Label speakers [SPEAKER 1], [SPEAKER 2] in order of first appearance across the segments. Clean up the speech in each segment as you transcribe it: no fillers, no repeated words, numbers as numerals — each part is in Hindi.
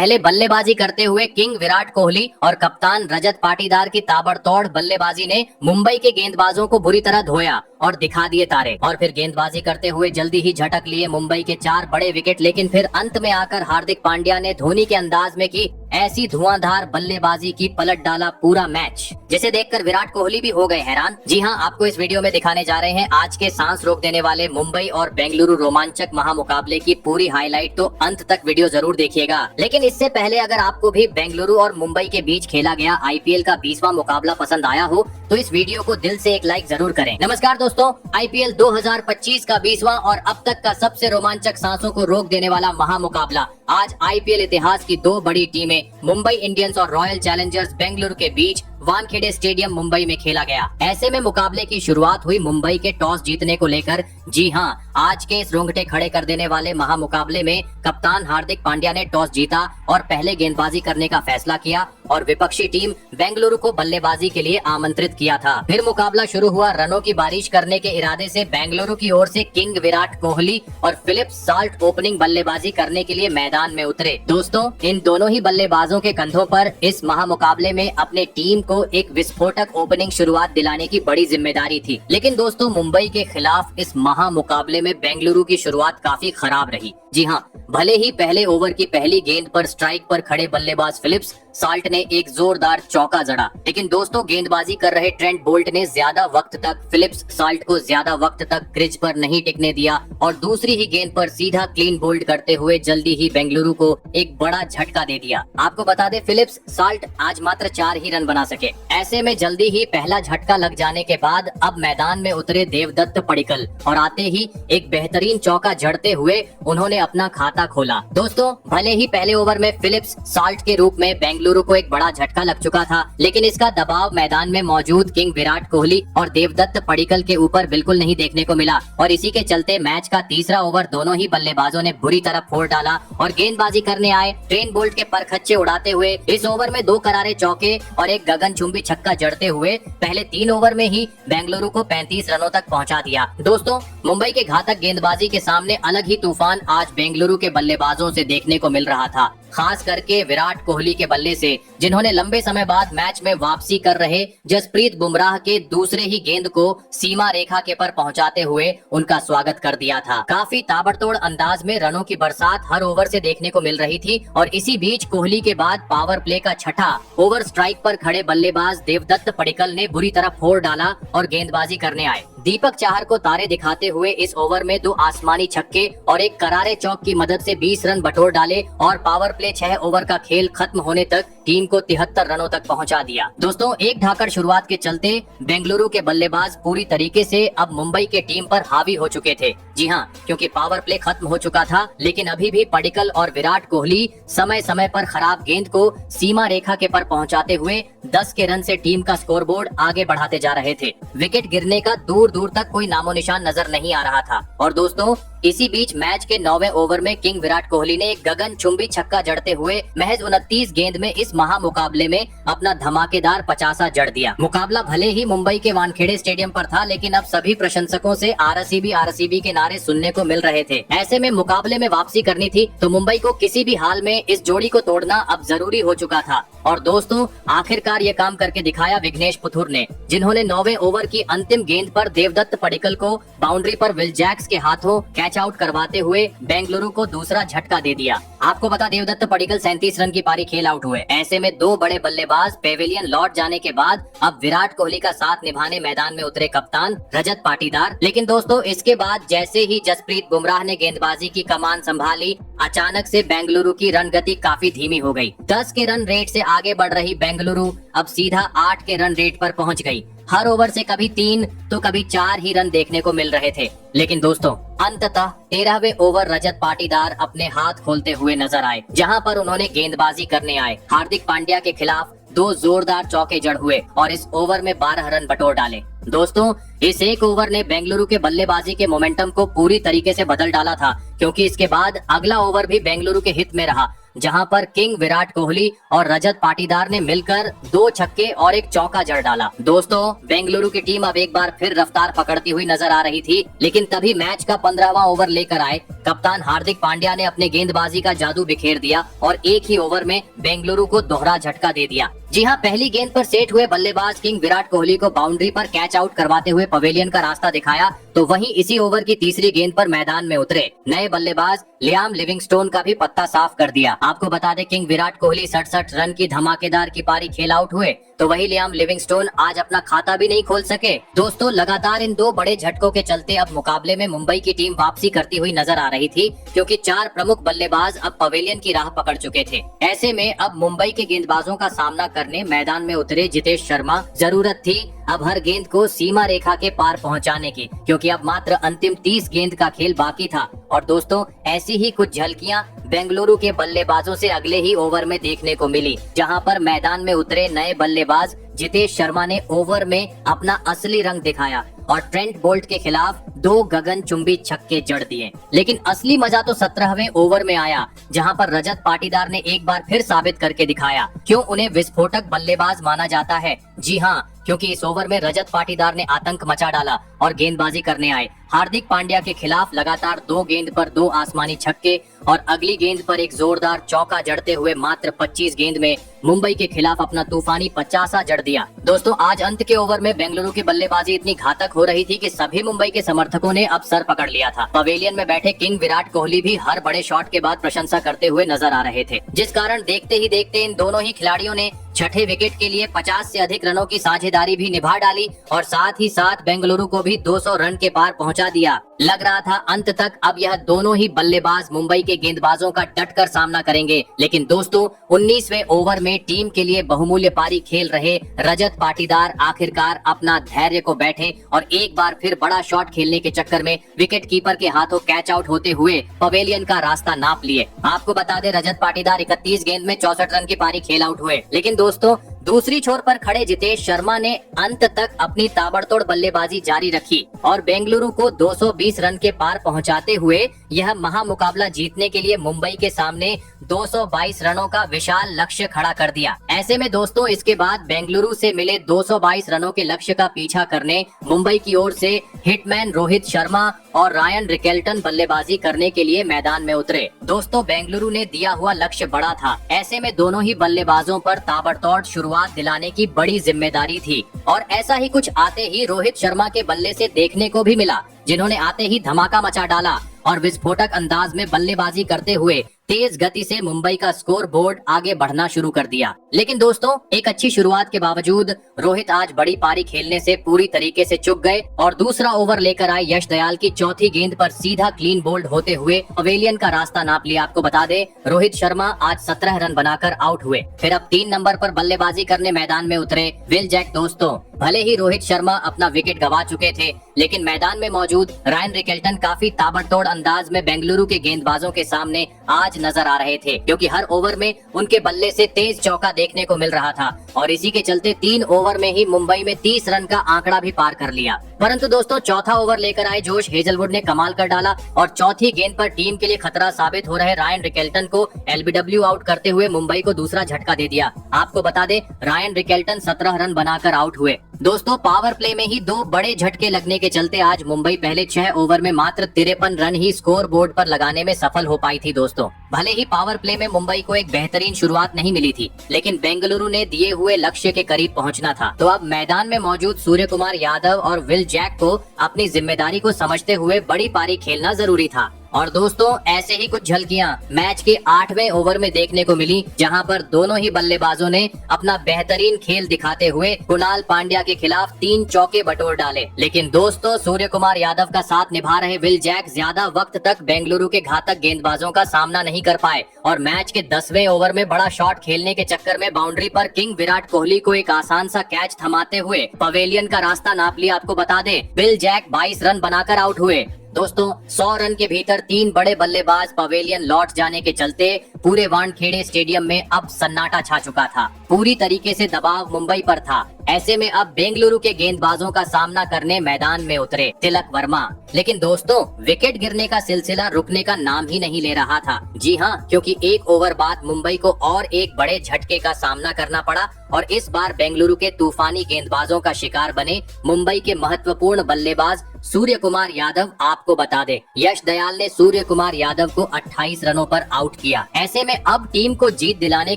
[SPEAKER 1] पहले बल्लेबाजी करते हुए किंग विराट कोहली और कप्तान रजत पाटीदार की ताबड़तोड़ बल्लेबाजी ने मुंबई के गेंदबाजों को बुरी तरह धोया और दिखा दिए तारे। और फिर गेंदबाजी करते हुए जल्दी ही झटक लिए मुंबई के 4 बड़े विकेट, लेकिन फिर अंत में आकर हार्दिक पांड्या ने धोनी के अंदाज में की ऐसी धुआंधार बल्लेबाजी की पलट डाला पूरा मैच, जिसे देखकर विराट कोहली भी हो गए हैरान। जी हां, आपको इस वीडियो में दिखाने जा रहे हैं आज के सांस रोक देने वाले मुंबई और बेंगलुरु रोमांचक महामुकाबले की पूरी हाईलाइट, तो अंत तक वीडियो जरूर देखिएगा। लेकिन इससे पहले अगर आपको भी बेंगलुरु और मुंबई के बीच खेला गया आईपीएल का 20वां मुकाबला पसंद आया हो तो इस वीडियो को दिल से एक लाइक जरूर करें। नमस्कार दोस्तों, आईपीएल 2025 का 20वां और अब तक का सबसे रोमांचक सांसों को रोक देने वाला महामुकाबला आज आईपीएल इतिहास की 2 बड़ी टीमें मुंबई इंडियंस और रॉयल चैलेंजर्स बेंगलुरु के बीच वानखेड़े स्टेडियम मुंबई में खेला गया। ऐसे में मुकाबले की शुरुआत हुई मुंबई के टॉस जीतने को लेकर। जी हां, आज के इस रोंगटे खड़े कर देने वाले महामुकाबले में कप्तान हार्दिक पांड्या ने टॉस जीता और पहले गेंदबाजी करने का फैसला किया और विपक्षी टीम बेंगलुरु को बल्लेबाजी के लिए आमंत्रित किया था। फिर मुकाबला शुरू हुआ। रनों की बारिश करने के इरादे से बेंगलुरु की ओर से किंग विराट कोहली और फिलिप्स साल्ट ओपनिंग बल्लेबाजी करने के लिए मैदान में उतरे। दोस्तों, इन दोनों ही बल्लेबाजों के कंधों पर इस महामुकाबले में अपने टीम को एक विस्फोटक ओपनिंग शुरुआत दिलाने की बड़ी जिम्मेदारी थी। लेकिन दोस्तों, मुंबई के खिलाफ इस महामुकाबले में बेंगलुरु की शुरुआत काफी खराब रही। जी हां, भले ही पहले ओवर की पहली गेंद पर स्ट्राइक पर खड़े बल्लेबाज फिलिप्स साल्ट ने एक जोरदार चौका जड़ा, लेकिन दोस्तों गेंदबाजी कर रहे ट्रेंट बोल्ट ने ज्यादा वक्त तक फिलिप्स साल्ट को ज्यादा वक्त तक क्रीज पर नहीं टिकने दिया और दूसरी ही गेंद पर सीधा क्लीन बोल्ड करते हुए जल्दी ही बेंगलुरु को एक बड़ा झटका दे दिया। आपको बता दें, फिलिप्स साल्ट आज मात्र 4 ही रन बना सके। ऐसे में जल्दी ही पहला झटका लग जाने के बाद अब मैदान में उतरे देवदत्त पडिक्कल और आते ही एक बेहतरीन चौका जड़ते हुए उन्होंने अपना खाता खोला। दोस्तों, भले ही पहले ओवर में फिलिप्स साल्ट के रूप में बेंगलुरु को एक बड़ा झटका लग चुका था, लेकिन इसका दबाव मैदान में मौजूद किंग विराट कोहली और देवदत्त पडिक्कल के ऊपर बिल्कुल नहीं देखने को मिला और इसी के चलते मैच का तीसरा ओवर दोनों ही बल्लेबाजों ने बुरी तरह फोड़ डाला और गेंदबाजी करने आए ट्रेंट बोल्ट के परखच्चे उड़ाते हुए इस ओवर में 2 करारे चौके और एक गगनचुंबी छक्का जड़ते हुए पहले 3 ओवर में ही बेंगलुरु को 35 रनों तक पहुंचा दिया। दोस्तों, मुंबई के घातक गेंदबाजी के सामने अलग ही तूफान आज बेंगलुरु के बल्लेबाजों से देखने को मिल रहा था, खास करके विराट कोहली के बल्ले से, जिन्होंने लंबे समय बाद मैच में वापसी कर रहे जसप्रीत बुमराह के दूसरे ही गेंद को सीमा रेखा के पर पहुंचाते हुए उनका स्वागत कर दिया था। काफी ताबड़तोड़ अंदाज में रनों की बरसात हर ओवर से देखने को मिल रही थी और इसी बीच कोहली के बाद पावर प्ले का छठा ओवर स्ट्राइक पर खड़े बल्लेबाज देवदत्त पडिक्कल ने बुरी तरह फोड़ डाला और गेंदबाजी करने आए। दीपक चाहर को तारे दिखाते हुए इस ओवर में 2 आसमानी छक्के और एक करारे चौक की मदद से 20 रन बटोर डाले और पावर प्ले 6 ओवर का खेल खत्म होने तक टीम को 73 रनों तक पहुंचा दिया। दोस्तों, एक ढाकड़ शुरुआत के चलते बेंगलुरु के बल्लेबाज पूरी तरीके से अब मुंबई के टीम पर हावी हो चुके थे। जी हां, क्योंकि पावर प्ले खत्म हो चुका था, लेकिन अभी भी पडिक्कल और विराट कोहली समय समय पर खराब गेंद को सीमा रेखा के पर पहुंचाते हुए 10 के रन से टीम का स्कोरबोर्ड आगे बढ़ाते जा रहे थे। विकेट गिरने का दूर दूर तक कोई नामो निशान नजर नहीं आ रहा था और दोस्तों, इसी बीच मैच के 9वें ओवर में किंग विराट कोहली ने एक गगनचुंबी छक्का जड़ते हुए महज 29 गेंद में इस महामुकाबले में अपना धमाकेदार 50 जड़ दिया। मुकाबला भले ही मुंबई के वानखेड़े स्टेडियम पर था, लेकिन अब सभी प्रशंसकों से आरसीबी के नारे सुनने को मिल रहे थे। ऐसे में मुकाबले में वापसी करनी थी तो मुंबई को किसी भी हाल में इस जोड़ी को तोड़ना अब जरूरी हो चुका था और दोस्तों, आखिरकार ये काम करके दिखाया विघ्नेश पुथुर ने, जिन्होंने 9वें ओवर की अंतिम गेंद पर देवदत्त पडिक्कल को बाउंड्री पर विल जैक्स के हाथों कैच आउट करवाते हुए बेंगलुरु को दूसरा झटका दे दिया। आपको बता, देवदत्त पडिक्कल 37 रन की पारी खेल आउट हुए। ऐसे में 2 बड़े बल्लेबाज पेविलियन लौट जाने के बाद अब विराट कोहली का साथ निभाने मैदान में उतरे कप्तान रजत पाटीदार। लेकिन दोस्तों, इसके बाद जैसे ही जसप्रीत बुमराह ने गेंदबाजी की कमान संभाली, अचानक से बेंगलुरु की रन गति काफी धीमी हो गई। 10 के रन रेट से आगे बढ़ रही बेंगलुरु अब सीधा 8 के रन रेट पर पहुंच गई। हर ओवर से कभी 3 तो कभी 4 ही रन देखने को मिल रहे थे। लेकिन दोस्तों, अंततः 13वें ओवर रजत पाटीदार अपने हाथ खोलते हुए नजर आए, जहां पर उन्होंने गेंदबाजी करने आए हार्दिक पांड्या के खिलाफ 2 जोरदार चौके जड़ हुए और इस ओवर में 12 रन बटोर डाले। दोस्तों, इस एक ओवर ने बेंगलुरु के बल्लेबाजी के मोमेंटम को पूरी तरीके से बदल डाला था, क्योंकि इसके बाद अगला ओवर भी बेंगलुरु के हित में रहा। जहां पर किंग विराट कोहली और रजत पाटीदार ने मिलकर 2 छक्के और एक चौका जड़ डाला। दोस्तों, बेंगलुरु की टीम अब एक बार फिर रफ्तार पकड़ती हुई नजर आ रही थी, लेकिन तभी मैच का 15वां ओवर लेकर आए कप्तान हार्दिक पांड्या ने अपने गेंदबाजी का जादू बिखेर दिया और एक ही ओवर में बेंगलुरु को दोहरा झटका दे दिया। जी हां, पहली गेंद पर सेट हुए बल्लेबाज किंग विराट कोहली को बाउंड्री पर कैच आउट करवाते हुए पवेलियन का रास्ता दिखाया, तो वहीं इसी ओवर की तीसरी गेंद पर मैदान में उतरे नए बल्लेबाज लियाम लिविंगस्टोन का भी पत्ता साफ कर दिया। आपको बता दें, किंग विराट कोहली 67 रन की धमाकेदार की पारी खेल आउट हुए, तो वही लियाम लिविंगस्टोन आज अपना खाता भी नहीं खोल सके। दोस्तों, लगातार इन 2 बड़े झटकों के चलते अब मुकाबले में मुंबई की टीम वापसी करती हुई नजर आ रही थी, क्योंकि 4 प्रमुख बल्लेबाज अब पवेलियन की राह पकड़ चुके थे। ऐसे में अब मुंबई के गेंदबाजों का सामना करने मैदान में उतरे जितेश शर्मा। जरूरत थी अब हर गेंद को सीमा रेखा के पार पहुंचाने की, क्योंकि अब मात्र अंतिम 30 गेंद का खेल बाकी था। और दोस्तों, ऐसी ही कुछ झलकियां बेंगलुरु के बल्लेबाजों से अगले ही ओवर में देखने को मिली, जहां पर मैदान में उतरे नए बल्लेबाज जितेश शर्मा ने ओवर में अपना असली रंग दिखाया और ट्रेंट बोल्ट के खिलाफ 2 गगनचुंबी छक्के जड़ दिए। लेकिन असली मजा तो 17वें ओवर में आया, जहां पर रजत पाटीदार ने एक बार फिर साबित करके दिखाया क्यों उन्हें विस्फोटक बल्लेबाज माना जाता है। जी हाँ, क्योंकि इस ओवर में रजत पाटीदार ने आतंक मचा डाला और गेंदबाजी करने आए हार्दिक पांड्या के खिलाफ लगातार 2 गेंद पर 2 आसमानी छक्के और अगली गेंद पर एक जोरदार चौका जड़ते हुए मात्र 25 गेंद में मुंबई के खिलाफ अपना तूफानी 50 जड़ दिया। दोस्तों, आज अंत के ओवर में बेंगलुरु की बल्लेबाजी इतनी घातक हो रही थी कि सभी मुंबई के समर्थकों ने अब सर पकड़ लिया था। पवेलियन में बैठे किंग विराट कोहली भी हर बड़े शॉट के बाद प्रशंसा करते हुए नजर आ रहे थे, जिस कारण देखते ही देखते इन दोनों ही खिलाड़ियों ने छठे विकेट के लिए 50 से अधिक रनों की साझेदारी भी निभा डाली और साथ ही साथ बेंगलुरु को भी 200 रन के पार पहुंचा दिया। लग रहा था अंत तक अब यह दोनों ही बल्लेबाज मुंबई के गेंदबाजों का डटकर सामना करेंगे, लेकिन दोस्तों 19वें ओवर में टीम के लिए बहुमूल्य पारी खेल रहे रजत पाटीदार आखिरकार अपना धैर्य को बैठे और एक बार फिर बड़ा शॉट खेलने के चक्कर में विकेट कीपर के हाथों कैच आउट होते हुए पवेलियन का रास्ता नाप लिए। आपको बता दें, रजत पाटीदार 31 गेंद में 64 रन की पारी खेल आउट हुए, लेकिन दोस्तों दूसरी छोर पर खड़े जितेश शर्मा ने अंत तक अपनी ताबड़तोड़ बल्लेबाजी जारी रखी और बेंगलुरु को 220 रन के पार पहुंचाते हुए यह महामुकाबला जीतने के लिए मुंबई के सामने 222 रनों का विशाल लक्ष्य खड़ा कर दिया। ऐसे में दोस्तों, इसके बाद बेंगलुरु से मिले 222 रनों के लक्ष्य का पीछा करने मुंबई की ओर से हिटमैन रोहित शर्मा और रायन रिकेल्टन बल्लेबाजी करने के लिए मैदान में उतरे। दोस्तों, बेंगलुरु ने दिया हुआ लक्ष्य बड़ा था, ऐसे में दोनों ही बल्लेबाजों पर ताबड़तोड़ शुरुआत दिलाने की बड़ी जिम्मेदारी थी और ऐसा ही कुछ आते ही रोहित शर्मा के बल्ले से देखने को भी मिला, जिन्होंने आते ही धमाका मचा डाला और विस्फोटक अंदाज में बल्लेबाजी करते हुए तेज गति से मुंबई का स्कोर बोर्ड आगे बढ़ना शुरू कर दिया। लेकिन दोस्तों, एक अच्छी शुरुआत के बावजूद रोहित आज बड़ी पारी खेलने से पूरी तरीके से चूक गए और दूसरा ओवर लेकर आए यश दयाल की चौथी गेंद पर सीधा क्लीन बोल्ड होते हुए पवेलियन का रास्ता नाप लिया। आपको बता दें, रोहित शर्मा आज 17 रन बनाकर आउट हुए। फिर अब 3 नंबर पर बल्लेबाजी करने मैदान में उतरे विल जैक। दोस्तों, भले ही रोहित शर्मा अपना विकेट गंवा चुके थे, लेकिन मैदान में मौजूद रायन रिकेल्टन काफी ताबड़तोड़ अंदाज में बेंगलुरु के गेंदबाजों के सामने आज नजर आ रहे थे, क्योंकि हर ओवर में उनके बल्ले से तेज चौका देखने को मिल रहा था और इसी के चलते 3 ओवर में ही मुंबई में 30 रन का आंकड़ा भी पार कर लिया। परंतु दोस्तों, चौथा ओवर लेकर आए जोश हेजलवुड ने कमाल कर डाला और चौथी गेंद पर टीम के लिए खतरा साबित हो रहे रायन रिकेल्टन को एलबीडब्ल्यू आउट करते हुए मुंबई को दूसरा झटका दे दिया। आपको बता दें, रायन रिकेल्टन 17 रन बनाकर आउट हुए। दोस्तों, पावर प्ले में ही 2 बड़े झटके लगने के चलते आज मुंबई पहले 6 ओवर में मात्र 53 रन ही स्कोर बोर्ड पर लगाने में सफल हो पाई थी। दोस्तों, भले ही पावर प्ले में मुंबई को एक बेहतरीन शुरुआत नहीं मिली थी, लेकिन बेंगलुरु ने दिए हुए लक्ष्य के करीब पहुंचना था। तो अब मैदान में मौजूद सूर्य कुमार यादव और विल जैक को अपनी जिम्मेदारी को समझते हुए बड़ी पारी खेलना जरूरी था। और दोस्तों, ऐसे ही कुछ झलकियां मैच के 8वें ओवर में देखने को मिली, जहां पर दोनों ही बल्लेबाजों ने अपना बेहतरीन खेल दिखाते हुए कुणाल पांड्या के खिलाफ 3 चौके बटोर डाले। लेकिन दोस्तों, सूर्य कुमार यादव का साथ निभा रहे विल जैक ज्यादा वक्त तक बेंगलुरु के घातक गेंदबाजों का सामना नहीं कर पाए और मैच के 10वें ओवर में बड़ा शॉट खेलने के चक्कर में बाउंड्री पर किंग विराट कोहली को एक आसान सा कैच थमाते हुए पवेलियन का रास्ता नाप लिया। आपको बता दें, विल जैक 22 रन बनाकर आउट हुए। दोस्तों, 100 रन के भीतर 3 बड़े बल्लेबाज पवेलियन लौट जाने के चलते पूरे वानखेड़े स्टेडियम में अब सन्नाटा छा चुका था। पूरी तरीके से दबाव मुंबई पर था। ऐसे में अब बेंगलुरु के गेंदबाजों का सामना करने मैदान में उतरे तिलक वर्मा। लेकिन दोस्तों, विकेट गिरने का सिलसिला रुकने का नाम ही नहीं ले रहा था। जी हाँ, क्योंकि एक ओवर बाद मुंबई को और एक बड़े झटके का सामना करना पड़ा और इस बार बेंगलुरु के तूफानी गेंदबाजों का शिकार बने मुंबई के महत्वपूर्ण बल्लेबाज सूर्य कुमार यादव। आपको बता दे, यश दयाल ने सूर्य कुमार यादव को 28 रनों पर आउट किया। ऐसे में अब टीम को जीत दिलाने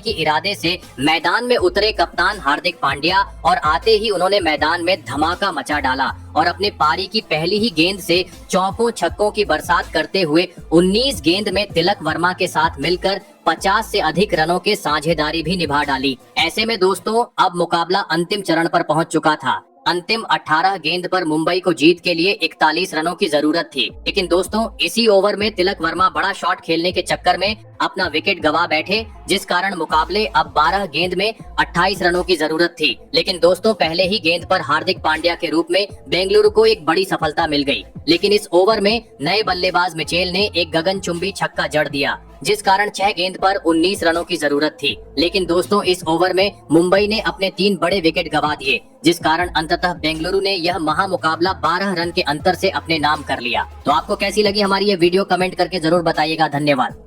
[SPEAKER 1] के इरादे से मैदान में उतरे कप्तान हार्दिक पांड्या और आते ही उन्होंने मैदान में धमाका मचा डाला और अपने पारी की पहली ही गेंद से चौकों छक्कों की बरसात करते हुए 19 गेंद में तिलक वर्मा के साथ मिलकर 50 से अधिक रनों के साझेदारी भी निभा डाली। ऐसे में दोस्तों, अब मुकाबला अंतिम चरण पर पहुंच चुका था। अंतिम 18 गेंद पर मुंबई को जीत के लिए 41 रनों की जरूरत थी। लेकिन दोस्तों, इसी ओवर में तिलक वर्मा बड़ा शॉट खेलने के चक्कर में अपना विकेट गवा बैठे, जिस कारण मुकाबले अब 12 गेंद में 28 रनों की जरूरत थी। लेकिन दोस्तों, पहले ही गेंद पर हार्दिक पांड्या के रूप में बेंगलुरु को एक बड़ी सफलता मिल गई। लेकिन इस ओवर में नए बल्लेबाज मिचेल ने एक गगनचुंबी छक्का जड़ दिया, जिस कारण 6 गेंद पर 19 रनों की जरूरत थी। लेकिन दोस्तों, इस ओवर में मुंबई ने अपने 3 बड़े विकेट गवा दिए, जिस कारण अंततः बेंगलुरु ने यह महामुकाबला 12 रन के अंतर से अपने नाम कर लिया। तो आपको कैसी लगी हमारी ये वीडियो, कमेंट करके जरूर बताइएगा। धन्यवाद।